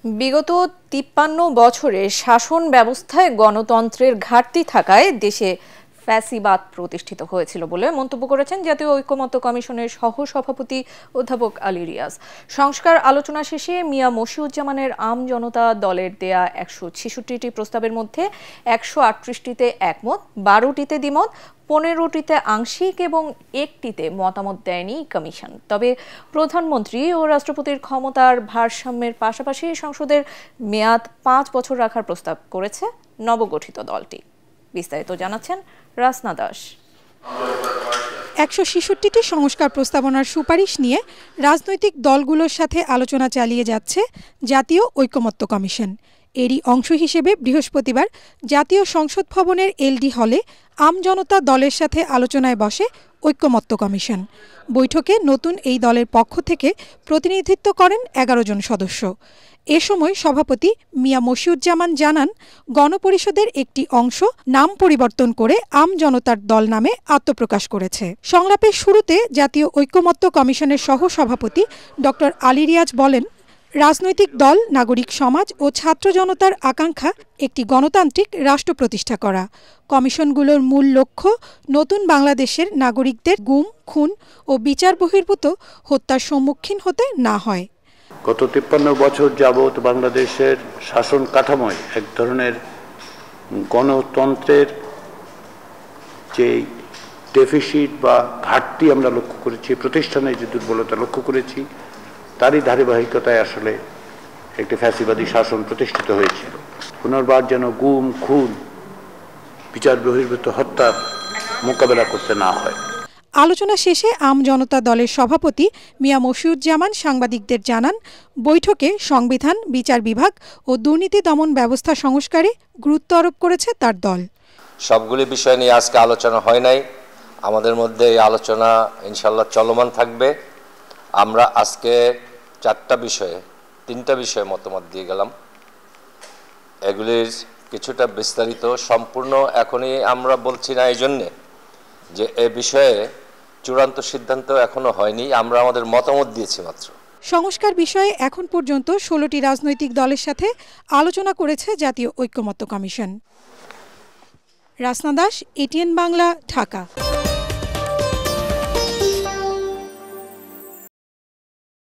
বিগত ৫৩ বছরে শাসন ব্যবস্থায় গণতন্ত্রের ঘাটতি থাকায় দেশে ফ্যাসিবাদ প্রতিষ্ঠিত হয়েছিল বলে মন্তব্য করেছেন জাতীয় ঐকমত্য কমিশনের সহ-সভাপতি অধ্যাপক আলী রিয়াজ। সংস্কার আলোচনা শেষে মিয়া মশিউজ্জামানের আম জনতা দলের দেয়া ১৬৬টি প্রস্তাবের মধ্যে ১৩৮টিতে একমত, ১২টিতে দ্বিমত, ১৫টিতে আংশিক এবং ১টিতে মতামত দেয়নি কমিশন। তবে প্রধানমন্ত্রী ও রাষ্ট্রপতির ক্ষমতার ভারসাম্যের পাশাপাশি সংসদের মেয়াদ ৫ বছর রাখার প্রস্তাব করেছে নবগঠিত দলটি। বিস্তারিত জানাচ্ছেন রাসনা দাস। ১৬৬টি সংস্কার প্রস্তাবনার সুপারিশ নিয়ে রাজনৈতিক দলগুলোর সাথে আলোচনা চালিয়ে যাচ্ছে জাতীয় ঐকমত্য কমিশন। এরই অংশ হিসেবে বৃহস্পতিবার জাতীয় সংসদ ভবনের এলডি হলে আম জনতা দলের সাথে আলোচনায় বসে ঐকমত্য কমিশন। বৈঠকে নতুন এই দলের পক্ষ থেকে প্রতিনিধিত্ব করেন ১১ জন সদস্য। এ সময় সভাপতি মিয়া মশিউজ্জামান জানান, গণপরিষদের একটি অংশ নাম পরিবর্তন করে আম জনতার দল নামে আত্মপ্রকাশ করেছে। সংলাপের শুরুতে জাতীয় ঐকমত্য কমিশনের সহ-সভাপতি ড আলী রিয়াজ বলেন, রাজনৈতিক দল, নাগরিক সমাজ ও ছাত্র জনতার আকাঙ্ক্ষা একটি গণতান্ত্রিক রাষ্ট্র প্রতিষ্ঠা করা। কমিশনগুলোর মূল লক্ষ্য নতুন বাংলাদেশের নাগরিকদের গুম, খুন ও বিচার বহির্ভূত হত্যার সম্মুখীন হতে না হয়। গত ৫৩ বছর যাবৎ বাংলাদেশের শাসন কাঠামোয় এক ধরনের গণতন্ত্রের যে ডেফিসিট বা ঘাটতি আমরা লক্ষ্য করেছি, প্রতিষ্ঠানের যে দুর্বলতা লক্ষ্য করেছি, তারই ধারাবাহিকতায় আসলে একটি ফ্যাসিবাদী শাসন প্রতিষ্ঠিত হয়েছিল। পুনর্বার যেন গুম, খুন, বিচার বহির্ভূত হত্যার মোকাবেলা করতে না হয়। আলোচনা শেষে আম জনতা দলের সভাপতি মিয়া মশিউজ্জামান সাংবাদিকদের জানান, বৈঠকে সংবিধান, বিচার বিভাগ ও দুর্নীতি দমন ব্যবস্থা সংস্কারে গুরুত্ব আরোপ করেছে তার দল। সবগুলি বিষয় নিয়ে আজকে আলোচনা হয় নাই, আমাদের মধ্যে এই আলোচনা ইনশাল্লাহ চলমান থাকবে। আমরা আজকে 3টা বিষয়ে মতামত দিয়ে গেলাম। এগুলির কিছুটা বিস্তারিত সম্পূর্ণ এখনই আমরা বলছি না, এই জন্যে যে এ বিষয়ে চূড়ান্ত সিদ্ধান্ত এখনো হয়নি, আমরা আমাদের মতামত দিয়েছি মাত্র। সংস্কার বিষয়ে এখন পর্যন্ত 16টি রাজনৈতিক দলের সাথে আলোচনা করেছে জাতীয় ঐকমত্য কমিশন। রাসনা দাস, এটিএন বাংলা, ঢাকা।